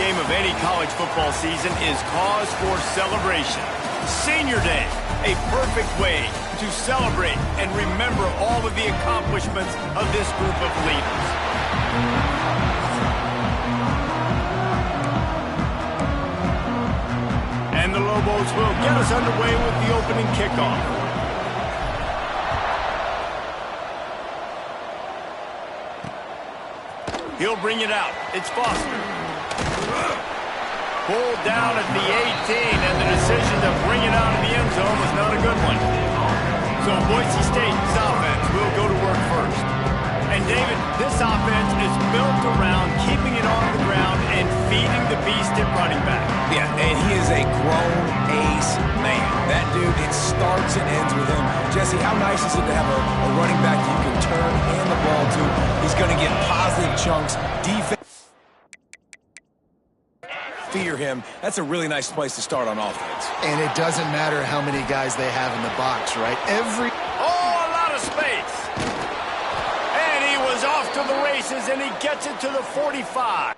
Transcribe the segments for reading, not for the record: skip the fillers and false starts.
game of any college football season is cause for celebration. Senior Day, a perfect way to celebrate and remember all of the accomplishments of this group of leaders. And the Lobos will get us underway with the opening kickoff. He'll bring it out. It's Foster. Pulled down at the 18, and the decision to bring it out of the end zone was not a good one. So Boise State's offense will go to work first. And David, this offense is built around keeping it on the ground and feeding the beast at running back. Yeah, and he is a grown ace man. That dude, it starts and ends with him. Jesse, how nice is it to have a running back you can turn and hand the ball to? He's going to get positive chunks. Defense. Fear him. That's a really nice place to start on offense. And it doesn't matter how many guys they have in the box, right? Oh, a lot of space. And he was off to the races, and he gets it to the 45.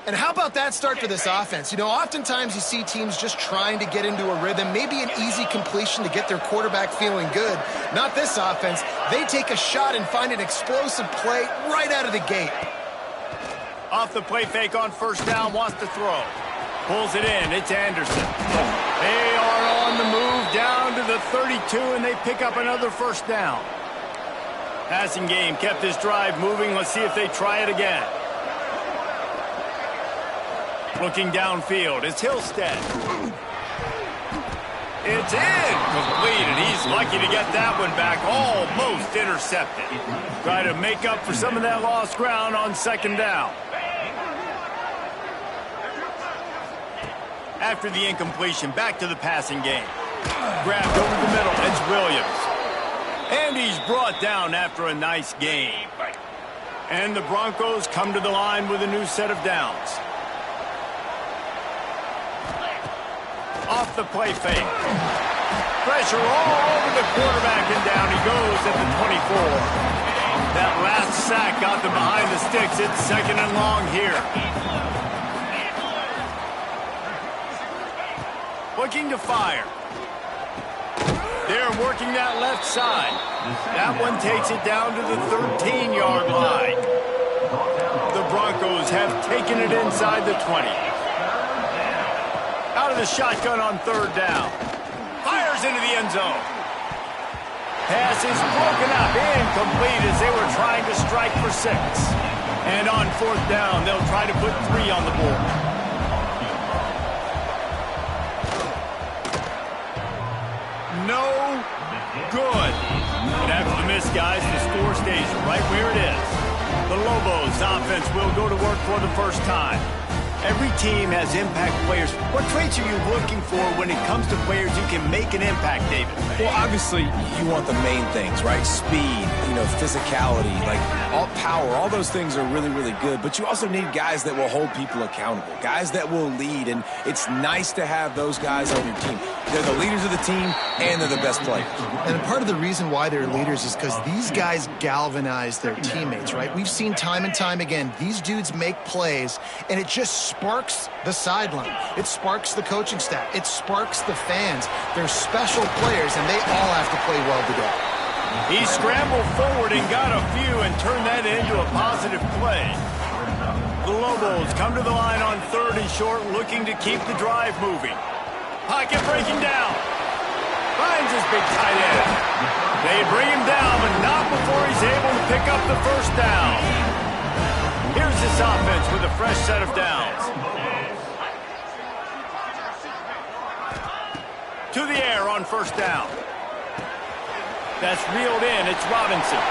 And how about that start for this offense? You know, oftentimes you see teams just trying to get into a rhythm, maybe an easy completion to get their quarterback feeling good. Not this offense. They take a shot and find an explosive play right out of the gate. Off the play fake on first down, wants to throw. Pulls it in, it's Anderson. They are on the move down to the 32, and they pick up another first down. Passing game kept this drive moving. Let's see if they try it again. Looking downfield, it's Hillstead. It's incomplete, and he's lucky to get that one back, almost intercepted. Try to make up for some of that lost ground on second down. After the incompletion, back to the passing game. Grabbed over the middle, it's Williams. And he's brought down after a nice game. And the Broncos come to the line with a new set of downs. Off the play fake. Pressure all over the quarterback, and down he goes at the 24. That last sack got them behind the sticks. It's second and long here. Looking to fire. They're working that left side. That one takes it down to the 13-yard line. The Broncos have taken it inside the 20. Out of the shotgun on third down. Fires into the end zone. Pass is broken up, incomplete as they were trying to strike for 6. And on fourth down, they'll try to put 3 on the board. No good. And after the miss, guys, the score stays right where it is. The Lobos offense will go to work for the first time. Every team has impact players. What traits are you looking for when it comes to players who can make an impact, David? Well, obviously, you want the main things, right? Speed, physicality, like all power, all those things are really, really good. But you also need guys that will hold people accountable, guys that will lead. And it's nice to have those guys on your team. They're the leaders of the team, and they're the best players. And part of the reason why they're leaders is because these guys galvanize their teammates, right? We've seen time and time again, these dudes make plays, and it just sparks the sideline. It sparks the coaching staff. It sparks the fans. They're special players, and they all have to play well together. He scrambled forward and got a few and turned that into a positive play. The Lobos come to the line on 3rd and short, looking to keep the drive moving. Pocket breaking down. Finds his big tight end. They bring him down, but not before he's able to pick up the first down. Here's this offense with a fresh set of downs. To the air on 1st down. That's reeled in. It's Robinson.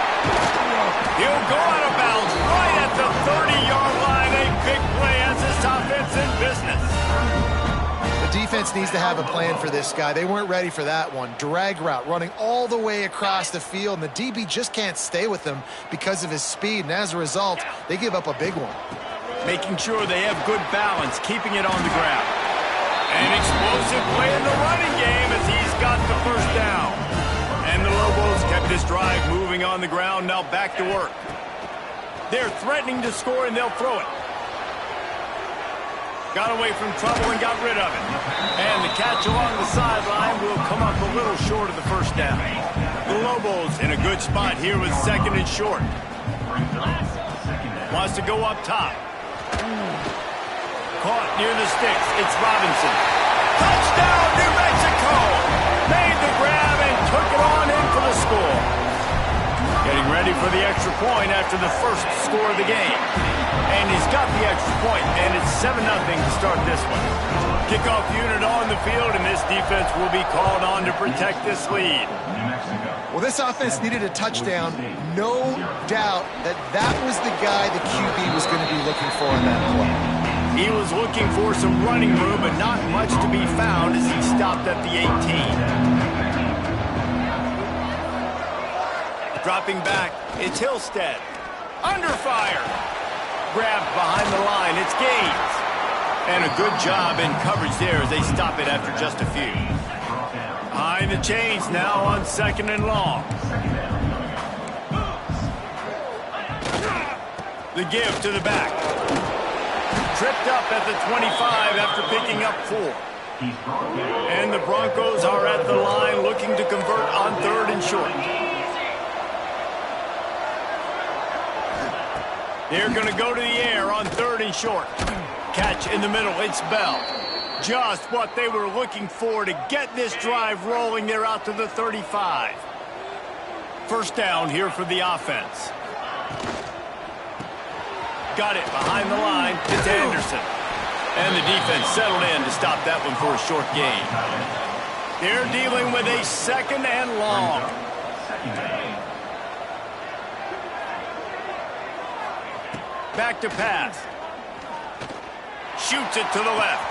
He'll go out of bounds right at the 30-yard line. A big play as this offense in business. The defense needs to have a plan for this guy. They weren't ready for that one. Drag route running all the way across the field, and the DB just can't stay with him because of his speed, and as a result, they give up a big one. Making sure they have good balance, keeping it on the ground. An explosive play in the running game as he's got the first down. And the Lobos kept this drive moving on the ground, now back to work. They're threatening to score, and they'll throw it. Got away from trouble and got rid of it. And the catch along the sideline will come up a little short of the first down. The Lobos in a good spot here with 2nd and short. Wants to go up top. Caught near the sticks. It's Robinson. Touchdown, New Mexico! Made the grab and took it on in for the score. Getting ready for the extra point after the first score of the game. And he's got the extra point, and it's 7-0 to start this one. Kickoff unit on the field, and this defense will be called on to protect this lead. Well, this offense needed a touchdown. No doubt that was the guy the QB was going to be looking for in that play. He was looking for some running room, but not much to be found as he stopped at the 18. Dropping back, it's Hillstead. Under fire. Grabbed behind the line, it's Gaines. And a good job in coverage there as they stop it after just a few. Behind the chains now on 2nd and long. The give to the back. Tripped up at the 25 after picking up 4. And the Broncos are at the line looking to convert on 3rd and short. They're going to go to the air on 3rd and short. Catch in the middle, it's Bell. Just what they were looking for to get this drive rolling. They're out to the 35. First down here for the offense. Got it behind the line. It's Anderson. And the defense settled in to stop that one for a short gain. They're dealing with a 2nd and long. Back to pass. Shoots it to the left.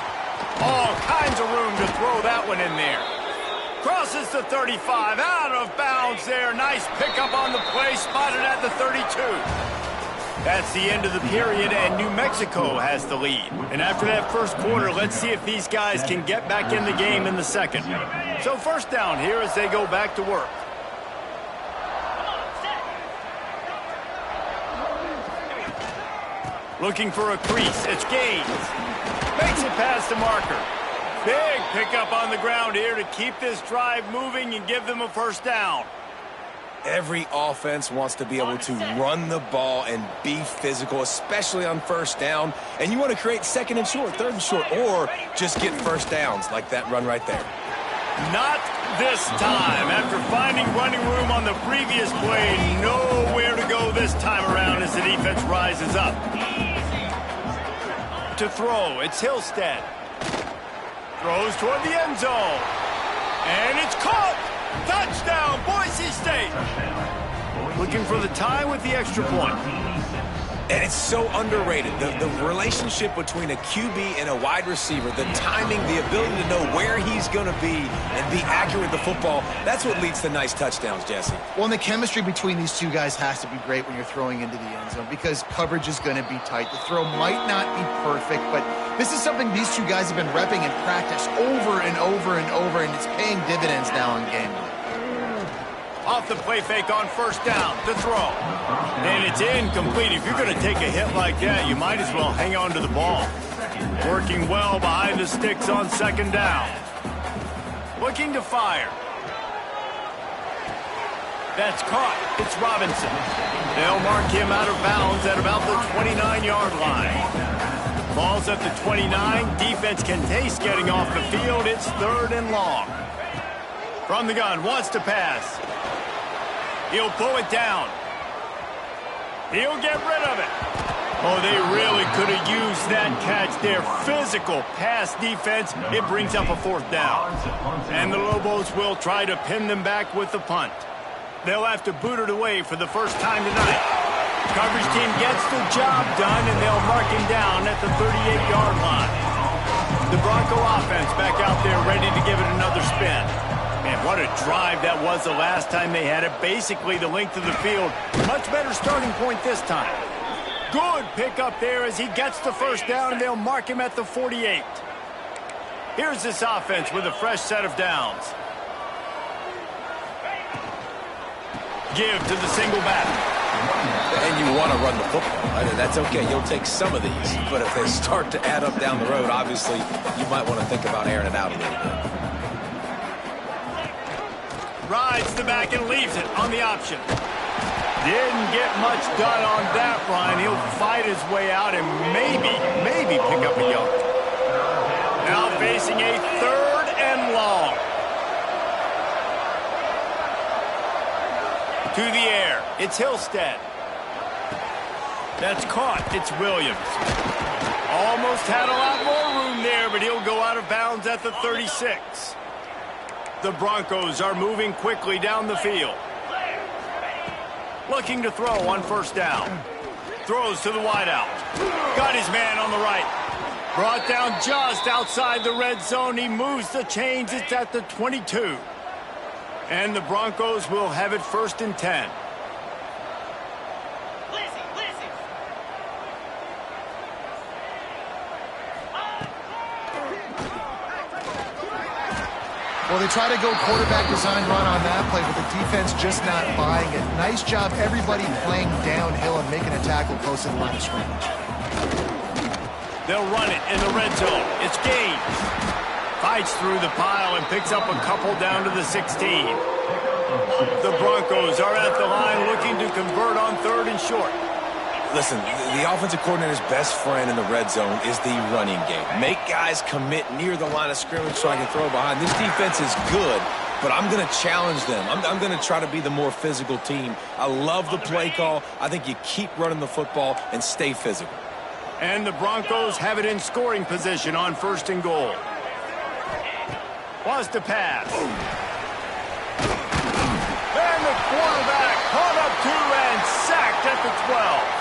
All kinds of room to throw that one in there. Crosses the 35. Out of bounds there. Nice pickup on the play. Spotted at the 32. That's the end of the period, and New Mexico has the lead. And after that first quarter, let's see if these guys can get back in the game in the second. So first down here as they go back to work. Looking for a crease. It's Gaines. Makes it past the marker. Big pickup on the ground here to keep this drive moving and give them a first down. Every offense wants to be able to run the ball and be physical, especially on first down. And you want to create 2nd and short, 3rd and short, or just get first downs like that run right there. Not this time. After finding running room on the previous play, nowhere to go this time around as the defense rises up. To throw, it's Hillstead. Throws toward the end zone. And it's caught! Touchdown, Boise State! Looking for the tie with the extra point. And it's so underrated. The relationship between a QB and a wide receiver, the timing, the ability to know where he's going to be and be accurate with the football, that's what leads to nice touchdowns, Jesse. Well, and the chemistry between these two guys has to be great when you're throwing into the end zone because coverage is going to be tight. The throw might not be perfect, but this is something these two guys have been repping in practice over and over and over, and it's paying dividends now in game one. Off the play fake on first down, the throw. And it's incomplete. If you're going to take a hit like that, you might as well hang on to the ball. Working well behind the sticks on second down. Looking to fire. That's caught. It's Robinson. They'll mark him out of bounds at about the 29-yard line. Ball's at the 29. Defense can taste getting off the field. It's 3rd and long. From the gun, wants to pass. He'll pull it down. He'll get rid of it. Oh, they really could have used that catch there. Physical pass defense. It brings up a 4th down. And the Lobos will try to pin them back with the punt. They'll have to boot it away for the first time tonight. Coverage team gets the job done, and they'll mark him down at the 38-yard line. The Bronco offense back out there ready to give it another spin. Man, what a drive that was the last time they had it. Basically the length of the field. Much better starting point this time. Good pickup there as he gets the first down, and they'll mark him at the 48. Here's this offense with a fresh set of downs. Give to the single back. And you want to run the football. Right? That's okay. You'll take some of these. But if they start to add up down the road, obviously you might want to think about airing it out a little bit. Rides the back and leaves it on the option. Didn't get much done on that run. He'll fight his way out and maybe pick up a yard. Now facing a 3rd and long. To the air. It's Hillstead. That's caught. It's Williams. Almost had a lot more room there, but he'll go out of bounds at the 36. The Broncos are moving quickly down the field. Looking to throw on first down. Throws to the wideout. Got his man on the right. Brought down just outside the red zone. He moves the chains. It's at the 22. And the Broncos will have it 1st and 10. Well, they try to go quarterback design run on that play, but the defense just not buying it. Nice job, everybody playing downhill and making a tackle close to the line of scrimmage. They'll run it in the red zone. It's Gaines. Fights through the pile and picks up a couple down to the 16. The Broncos are at the line looking to convert on 3rd and short. Listen, the offensive coordinator's best friend in the red zone is the running game. Make guys commit near the line of scrimmage so I can throw behind. This defense is good, but I'm going to challenge them. I'm going to try to be the more physical team. I love the play call. I think you keep running the football and stay physical. And the Broncos have it in scoring position on 1st and goal. Wants to pass. And the quarterback caught up to and sacked at the 12.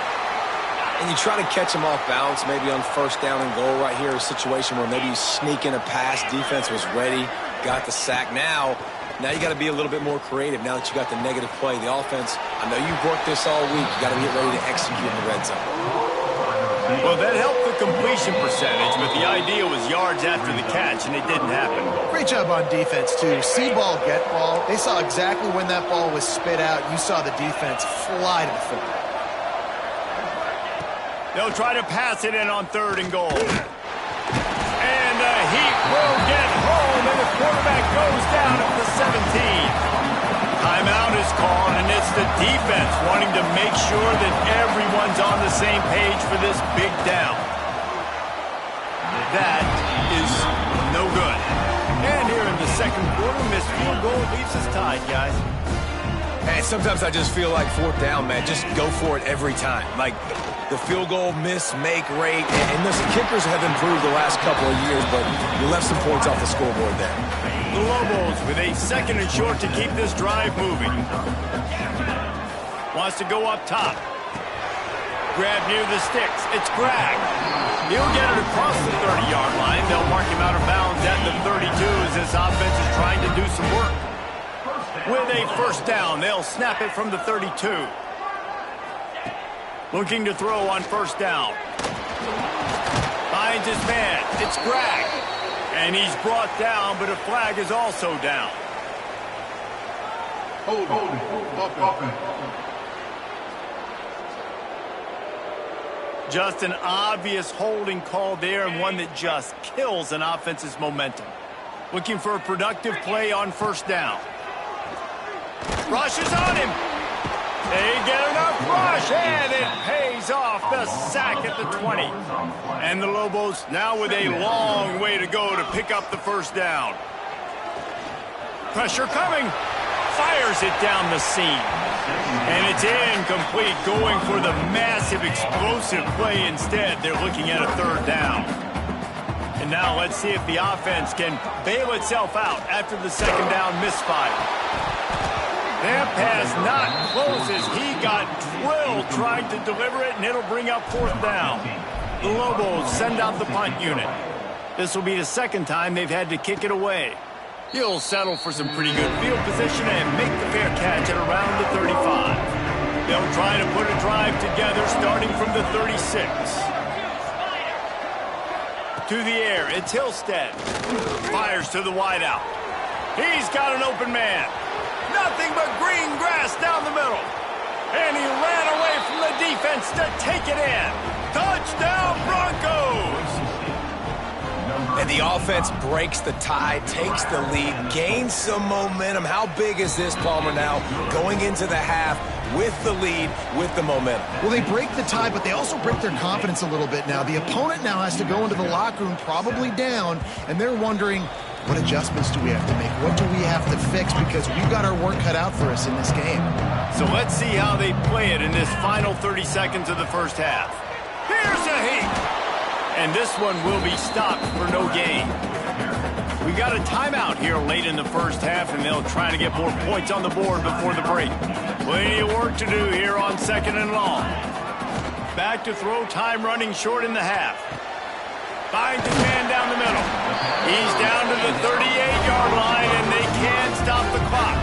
And you try to catch him off balance, maybe on first down and goal right here, a situation where maybe you sneak in a pass, defense was ready, got the sack. Now you got to be a little bit more creative now that you got the negative play. The offense, I know you've worked this all week. You got to get ready to execute in the red zone. Well, that helped the completion percentage, but the idea was yards after the catch, and it didn't happen. Great job on defense, too. See ball, get ball. They saw exactly when that ball was spit out. You saw the defense fly to the football. They'll try to pass it in on 3rd and goal. And the Heat will get home, and the quarterback goes down at the 17. Timeout is called, and it's the defense wanting to make sure that everyone's on the same page for this big down. That is no good. And here in the 2nd quarter, missed field goal leaves us tied, guys. And sometimes I just feel like 4th down, man. Just go for it every time. Like the field goal miss, make rate. And listen, kickers have improved the last couple of years, but you left some points off the scoreboard there. The Lobos with a 2nd and short to keep this drive moving. Wants to go up top. Grab near the sticks. It's Greg. He'll get it across the 30-yard line. They'll mark him out of bounds at the 32 as this offense is trying to do some work. With a first down, they'll snap it from the 32. Looking to throw on first down. Finds his man. It's Greg. And he's brought down, but a flag is also down. Hold. Just an obvious holding call there, and one that just kills an offense's momentum. Looking for a productive play on first down. Rush is on him. They get enough rush, and it pays off. The sack at the 20. And the Lobos now with a long way to go to pick up the first down. Pressure coming. Fires it down the seam. And it's incomplete, going for the massive explosive play instead. They're looking at a third down. And now let's see if the offense can bail itself out after the second down misfire. That pass not close as he got drilled trying to deliver it, and it'll bring up fourth down. The Lobos send out the punt unit. This will be the second time they've had to kick it away. He'll settle for some pretty good field position and make the fair catch at around the 35. They'll try to put a drive together starting from the 36. To the air, it's Hillstead. Fires to the wideout. He's got an open man. Nothing but green grass down the middle. And he ran away from the defense to take it in. Touchdown, Broncos! And the offense breaks the tie, takes the lead, gains some momentum. How big is this, Palmer, now going into the half with the lead, with the momentum? Well, they break the tie, but they also break their confidence a little bit now. The opponent now has to go into the locker room probably down, and they're wondering, what adjustments do we have to make? What do we have to fix? Because we've got our work cut out for us in this game. So let's see how they play it in this final 30 seconds of the first half. Here's a heat. And this one will be stopped for no gain. We got a timeout here late in the first half, and they'll try to get more points on the board before the break. Plenty of work to do here on second and long. Back to throw, time running short in the half. Finds his man down the middle. He's down to the 38-yard line, and they can't stop the clock.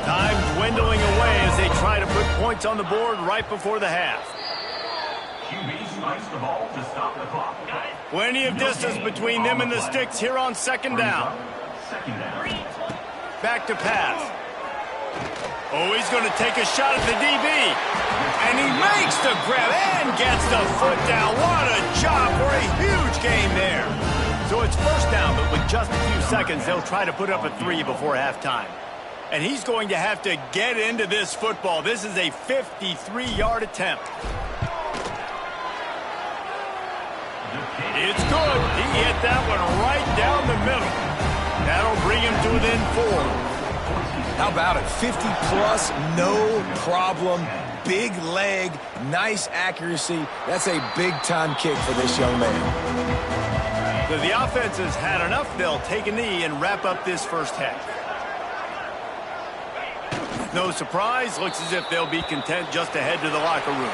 Time dwindling away as they try to put points on the board right before the half. QB spikes the ball to stop the clock. Plenty of distance between them and the sticks here on second down. Back to pass. Oh, he's going to take a shot at the DB. And he makes the grab and gets the foot down. What a job for a huge gain there. So it's first down, but with just a few seconds, they'll try to put up a 3 before halftime. And he's going to have to get into this football. This is a 53-yard attempt. It's good. He hit that one right down the middle. That'll bring him to within 4. How about it? 50-plus, no problem. Big leg, nice accuracy. That's a big-time kick for this young man. So the offense has had enough. They'll take a knee and wrap up this first half. No surprise. Looks as if they'll be content just to head to the locker room.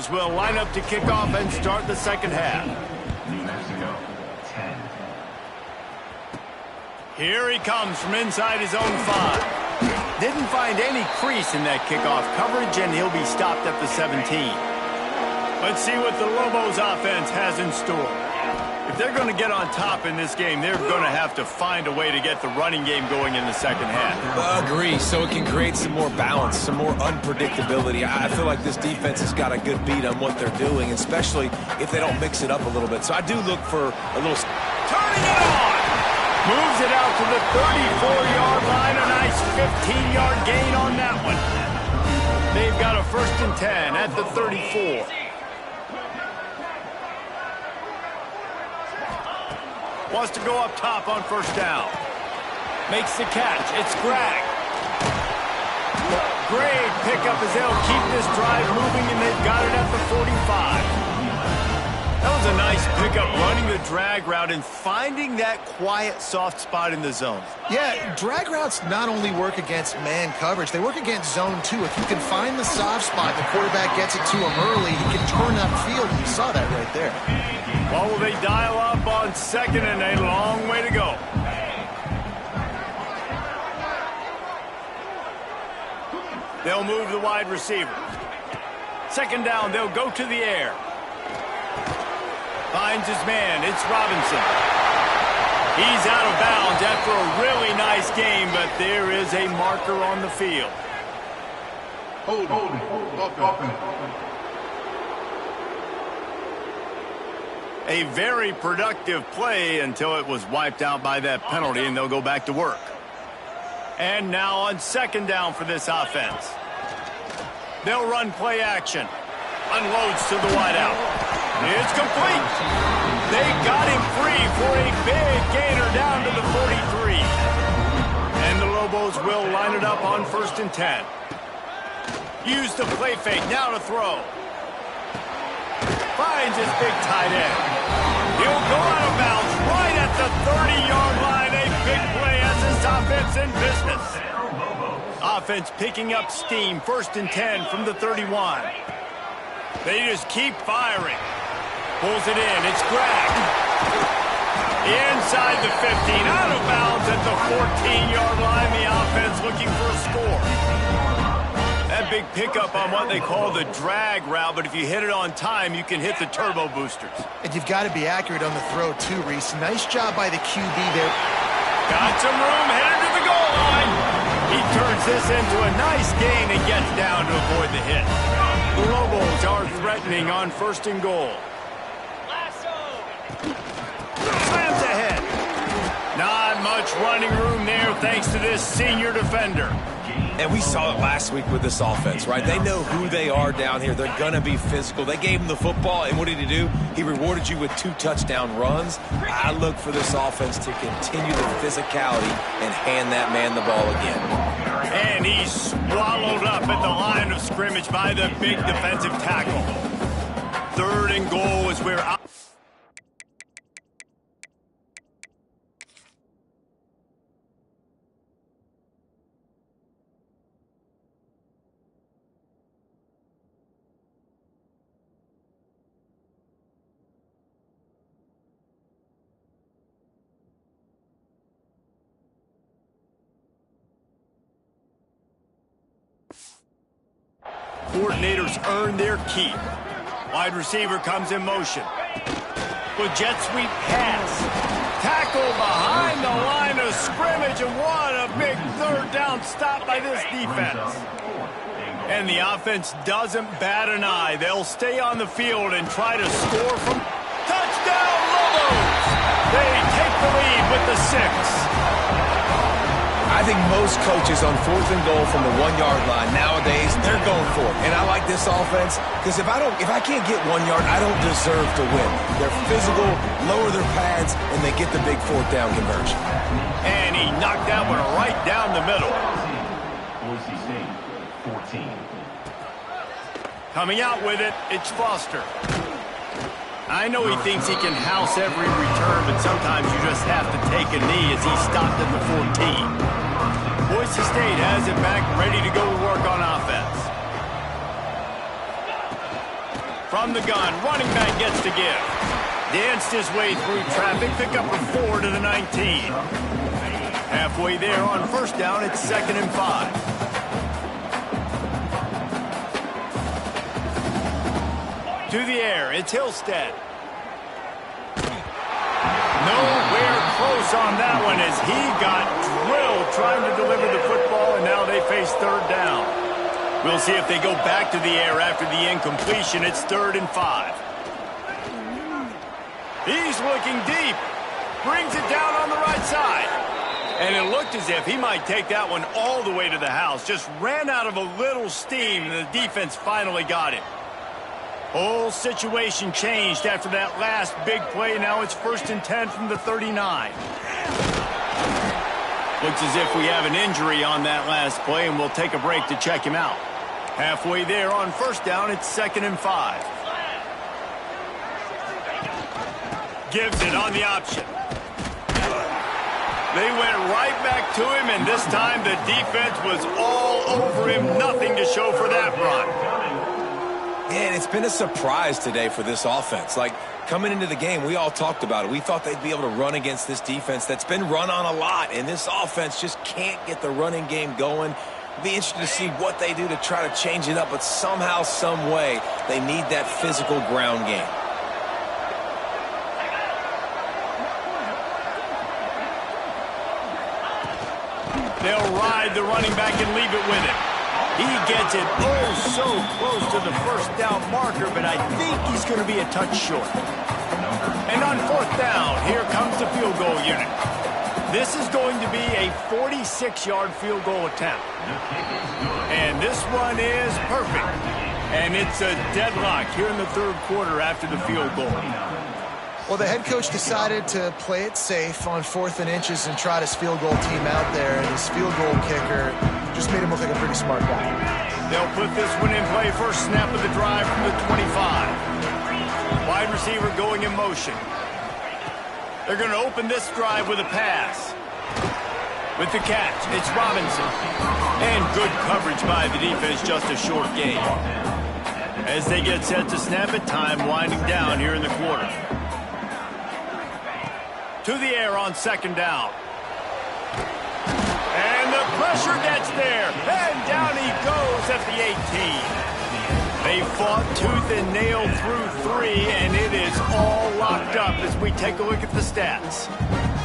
Will line up to kick off and start the second half. New Mexico, 10. Here he comes from inside his own 5. Didn't find any crease in that kickoff coverage, and he'll be stopped at the 17. Let's see what the Lobos offense has in store. If they're going to get on top in this game, they're going to have to find a way to get the running game going in the second half. Agree, so it can create some more balance, some more unpredictability. I feel like this defense has got a good beat on what they're doing, especially if they don't mix it up a little bit. So I do look for a little... Turning it on! Moves it out to the 34-yard line. A nice 15-yard gain on that one. They've got a 1st and 10 at the 34. Wants to go up top on 1st down. Makes the catch. It's Greg. Great pickup as they'll keep this drive moving, and they've got it at the 45. That was a nice pickup, running the drag route and finding that quiet, soft spot in the zone. Yeah, drag routes not only work against man coverage, they work against zone too. If you can find the soft spot and the quarterback gets it to him early, he can turn that field, and you saw that right there. Well, will they dial up on 2nd and a long way to go? They'll move the wide receiver. 2nd down, they'll go to the air. Finds his man. It's Robinson. He's out of bounds after a really nice game, but there is a marker on the field. Hold it. A very productive play until it was wiped out by that penalty, and they'll go back to work. And now on 2nd down for this offense. They'll run play action. Unloads to the wideout. It's complete. They got him free for a big gainer down to the 43. And the Lobos will line it up on 1st and 10. Use the play fake. Now to throw. Finds his big tight end. He'll go out of bounds right at the 30-yard line. A big play as this offense in business. Offense picking up steam. 1st and 10 from the 31. They just keep firing. Pulls it in. It's Greg. Inside the 15. Out of bounds at the 14-yard line. The offense looking for a score. That big pickup on what they call the drag route, but if you hit it on time, you can hit the turbo boosters. And you've got to be accurate on the throw too, Reese. Nice job by the QB there. Got some room, headed to the goal line. He turns this into a nice gain and gets down to avoid the hit. The Lobos are threatening on 1st and goal. Slams ahead. Not much running room there thanks to this senior defender. And we saw it last week with this offense, right? They know who they are down here. They're going to be physical. They gave him the football, and what did he do? He rewarded you with 2 touchdown runs. I look for this offense to continue the physicality and hand that man the ball again. And he's swallowed up at the line of scrimmage by the big defensive tackle. 3rd and goal is where... Coordinators earn their keep. Wide receiver comes in motion. With jet sweep pass. Tackle behind the line of scrimmage, and what a big 3rd down stop by this defense. And the offense doesn't bat an eye. They'll stay on the field and try to score from... Touchdown, Lobos! They take the lead with the 6. I think most coaches on 4th and goal from the 1-yard line nowadays, they're going for it. And I like this offense because if I can't get 1 yard, I don't deserve to win. They're physical, lower their pads, and they get the big 4th down conversion. And he knocked that one right down the middle. Boise State, 14. Coming out with it, it's Foster. I know he thinks he can house every return, but sometimes you just have to take a knee as he stopped at the 14. Boise State has it back, ready to go to work on offense. From the gun, running back gets to give. Danced his way through traffic, pick up a 4 to the 19. Halfway there on 1st down, it's 2nd and 5. To the air, it's Hillstead. close on that one as he got drilled trying to deliver the football, and now they face third down. We'll see if they go back to the air after the incompletion. It's 3rd and 5. He's looking deep. Brings it down on the right side. And it looked as if he might take that one all the way to the house. Just ran out of a little steam, and the defense finally got it. Whole situation changed after that last big play. Now it's 1st and 10 from the 39. Looks as if we have an injury on that last play, and we'll take a break to check him out. Halfway there on 1st down, it's 2nd and 5. Gives it on the option. They went right back to him, and this time the defense was all over him. Nothing to show for that run. And it's been a surprise today for this offense. Like, coming into the game, we all talked about it. We thought they'd be able to run against this defense that's been run on a lot, and this offense just can't get the running game going. It'll be interesting to see what they do to try to change it up, but somehow, some way, they need that physical ground game. They'll ride the running back and leave it with him. He gets it so close to the 1st down marker, but I think he's going to be a touch short. And on 4th down, here comes the field goal unit. This is going to be a 46-yard field goal attempt. And this one is perfect. And it's a deadlock here in the 3rd quarter after the field goal. Well, the head coach decided to play it safe on 4th and inches and trot his field goal team out there, and his field goal kicker just made him look like a pretty smart guy. They'll put this one in play. First snap of the drive from the 25. Wide receiver going in motion. They're going to open this drive with a pass. With the catch, it's Robinson. And good coverage by the defense, just a short gain. As they get set to snap it, time winding down here in the quarter. To the air on 2nd down. And the pressure gets there. And down he goes at the 18. They fought tooth and nail through 3, and it is all locked up as we take a look at the stats.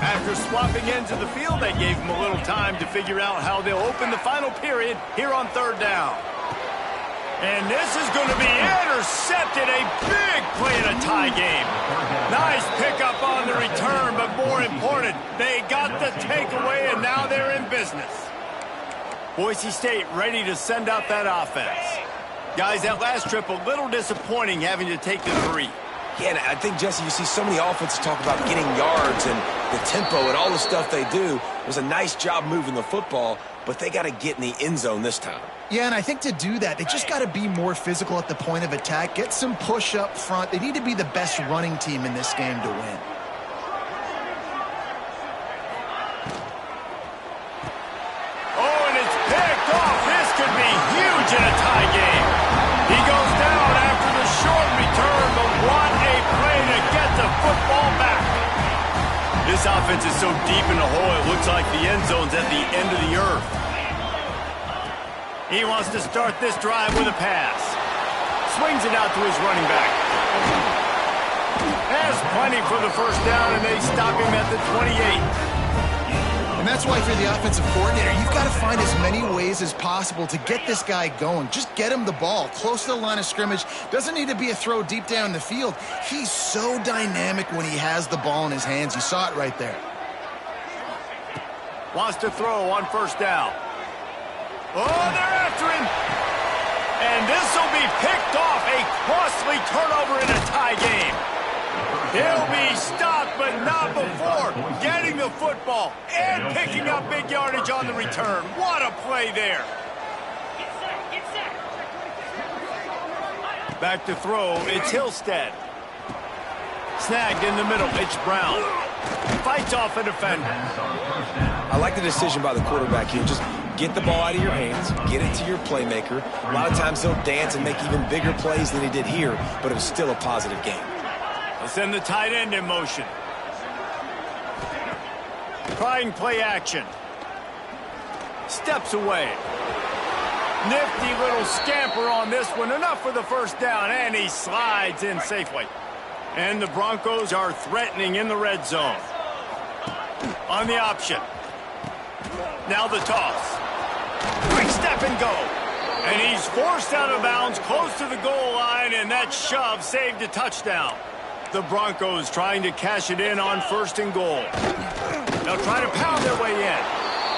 After swapping ends of the field, they gave them a little time to figure out how they'll open the final period here on 3rd down. And this is going to be intercepted. A big play in a tie game. Nice pickup on the return, but more important, they got the takeaway, and now they're in business. Boise State ready to send out that offense. Guys, that last trip a little disappointing having to take the 3. Yeah, and I think, Jesse, you see so many offenses talk about getting yards and the tempo and all the stuff they do. It was a nice job moving the football, but they got to get in the end zone this time. Yeah, and I think to do that, they just got to be more physical at the point of attack, get some push up front. They need to be the best running team in this game to win. Oh, and it's picked off. This could be huge in a tie game. He goes down after the short return, but what a play to get the football back. This offense is so deep in the hole, it looks like the end zone's at the end of the earth. He wants to start this drive with a pass. Swings it out to his running back. Has plenty for the 1st down, and they stop him at the 28. And that's why if you're the offensive coordinator, you've got to find as many ways as possible to get this guy going. Just get him the ball close to the line of scrimmage. Doesn't need to be a throw deep down the field. He's so dynamic when he has the ball in his hands. You saw it right there. Wants to throw on 1st down. Oh, they're after him. And this will be picked off. A costly turnover in a tie game. He'll be stopped, but not before getting the football and picking up big yardage on the return. What a play there. Back to throw, it's Hillstead. Snagged in the middle, it's Brown. Fights off a defender. I like the decision by the quarterback here. Just get the ball out of your hands, get it to your playmaker. A lot of times he'll dance and make even bigger plays than he did here, but it was still a positive game. They'll send the tight end in motion. Trying play action. Steps away. Nifty little scamper on this one. Enough for the 1st down, and he slides in safely. And the Broncos are threatening in the red zone. On the option. Now the toss. Quick step and go. And he's forced out of bounds close to the goal line, and that shove saved a touchdown. The Broncos trying to cash it in on 1st and goal. They'll try to pound their way in.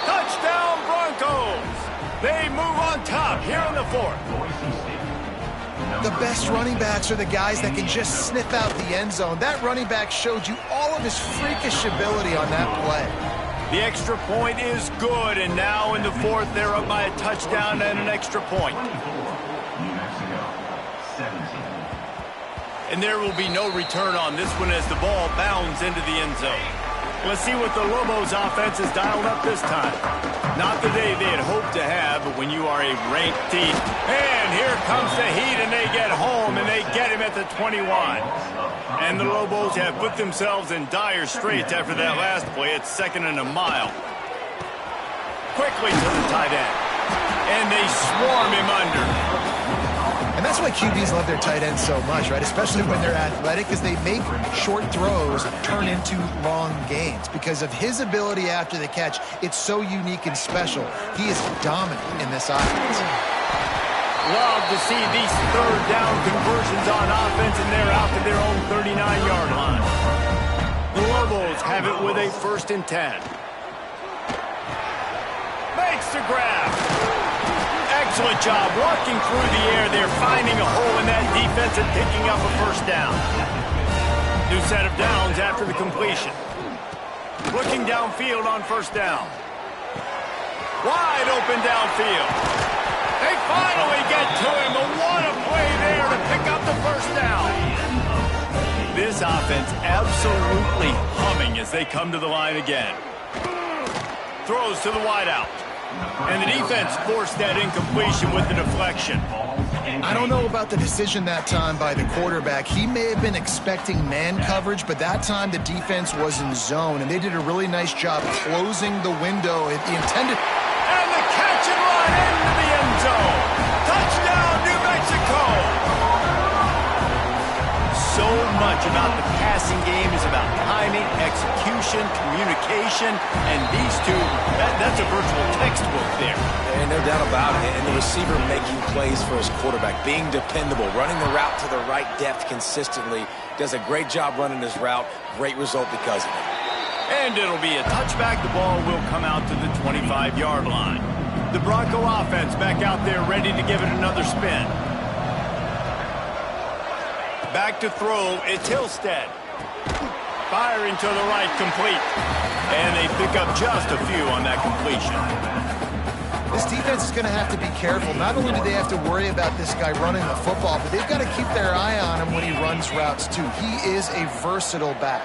Touchdown, Broncos! They move on top here in the 4th. The best running backs are the guys that can just sniff out the end zone. That running back showed you all of his freakish ability on that play. The extra point is good, and now in the 4th, they're up by a touchdown and an extra point. New Mexico, 17. And there will be no return on this one as the ball bounds into the end zone. Let's see what the Lobos offense has dialed up this time. Not the day they had hoped to have, but when you are a ranked team. And here comes the heat, and they get home, and they get him at the 21. And the Lobos have put themselves in dire straits after that last play. It's 2nd and a mile. Quickly to the tight end. And they swarm him under. And that's why QBs love their tight ends so much, right? Especially when they're athletic, because they make short throws turn into long gains. Because of his ability after the catch, it's so unique and special. He is dominant in this offense. Love to see these 3rd down conversions on offense, and they're out to their own 39-yard line. The Lobos have it with a 1st and 10. Makes the grab. Excellent job working through the air. They're finding a hole in that defense and picking up a 1st down. New set of downs after the completion. Looking downfield on 1st down. Wide open downfield. They finally get to him, but what a play there to pick up the 1st down. This offense absolutely humming as they come to the line again. Throws to the wideout. And the defense forced that incompletion with the deflection. I don't know about the decision that time by the quarterback. He may have been expecting man coverage, but that time the defense was in zone, and they did a really nice job closing the window. The intended... And the catch and run into the end zone. Touchdown, New Mexico. So much about the passing game is about timing, execution, communication, and these two, that's a virtual textbook there. And no doubt about it. And the receiver making plays for his quarterback, being dependable, running the route to the right depth consistently, does a great job running his route. Great result because of it. And it'll be a touchback. The ball will come out to the 25-yard line. The Bronco offense back out there ready to give it another spin. Back to throw, it's Hillstead. Firing to the right, complete. And they pick up just a few on that completion. This defense is going to have to be careful. Not only do they have to worry about this guy running the football, but they've got to keep their eye on him when he runs routes too. He is a versatile back.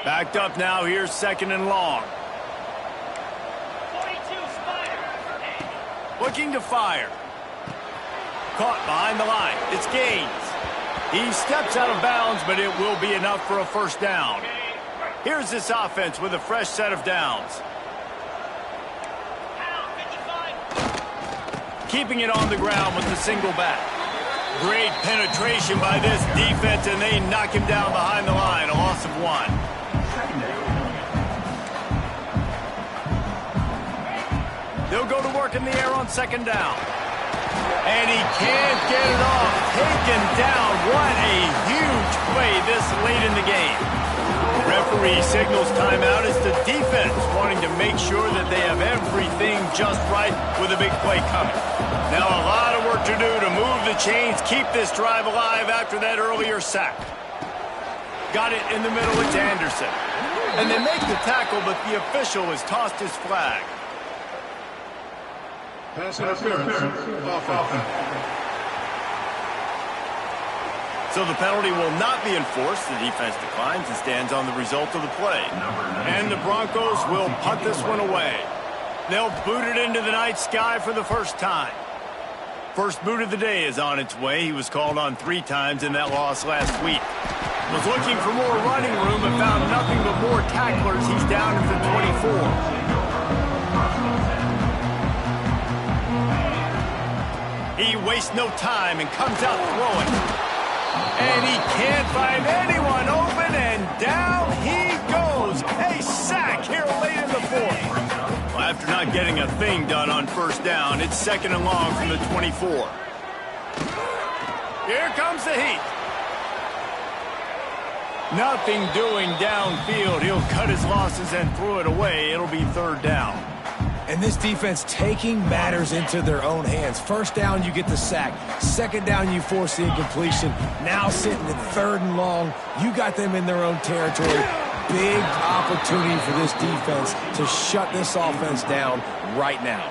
Backed up now, here's 2nd and long. Looking to fire. Caught behind the line. It's Gaines. He steps out of bounds, but it will be enough for a 1st down. Here's this offense with a fresh set of downs. Keeping it on the ground with the single back. Great penetration by this defense, and they knock him down behind the line. A loss of 1. They'll go to work in the air on 2nd down. And he can't get it off. Taken down. What a huge play this late in the game. Referee signals timeout as the defense wanting to make sure that they have everything just right with a big play coming. Now a lot of work to do to move the chains, keep this drive alive after that earlier sack. Got it in the middle, it's Anderson. And they make the tackle, but the official has tossed his flag. Pass interference. Offense. So the penalty will not be enforced. The defense declines and stands on the result of the play. And the Broncos will punt this one away. They'll boot it into the night sky for the 1st time. First boot of the day is on its way. He was called on 3 times in that loss last week. Was looking for more running room and found nothing but more tacklers. He's down at the 24. He wastes no time and comes out throwing. And he can't find anyone open, and down he goes. A sack here late in the fourth. Well, after not getting a thing done on first down, it's 2nd and long from the 24. Here comes the heat. Nothing doing downfield. He'll cut his losses and throw it away. It'll be 3rd down. And this defense taking matters into their own hands. First down, you get the sack. 2nd down, you force the incompletion. Now sitting at 3rd and long, you got them in their own territory. Big opportunity for this defense to shut this offense down right now.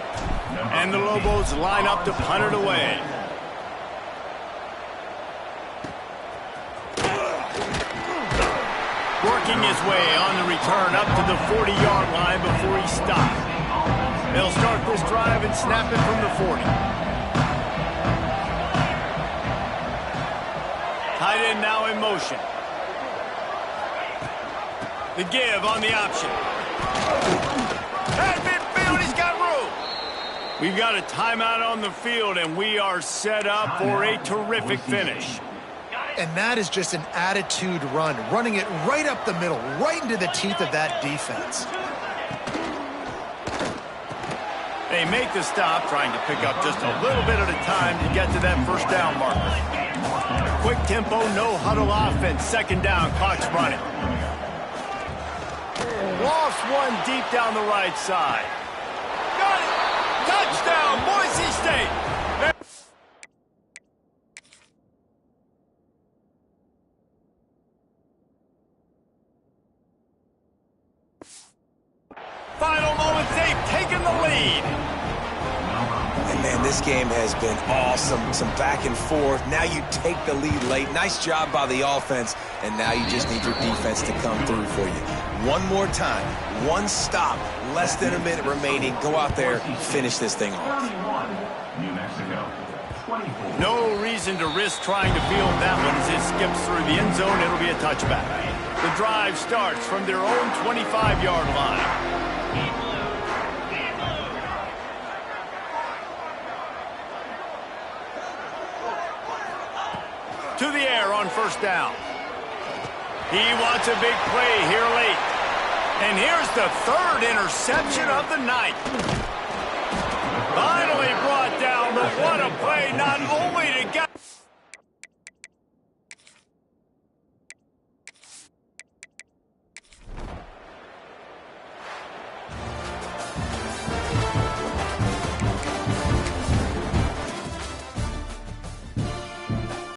And the Lobos line up to punt it away. Working his way on the return up to the 40-yard line before he stopped. They'll start this drive and snap it from the 40. Tight end now in motion. The give on the option. At midfield, he's got room. We've got a timeout on the field, and we are set up for a terrific finish. And that is just an attitude run, running it right up the middle, right into the teeth of that defense. They make the stop, trying to pick up just a little bit at a time to get to that first down marker. Quick tempo, no huddle offense. 2nd down, clock's running. Lost one deep down the right side. Got it! Touchdown, Boise State! Final moments, they've taken the lead. And man, this game has been awesome. Some back and forth. Now you take the lead late. Nice job by the offense. And now you just need your defense to come through for you. One more time. One stop. Less than a minute remaining. Go out there, finish this thing off. New Mexico. 24. No reason to risk trying to field that one as it skips through the end zone. It'll be a touchback. The drive starts from their own 25-yard line. To the air on first down. He wants a big play here late. And here's the 3rd interception of the night. Finally brought down, but what a play, not only to get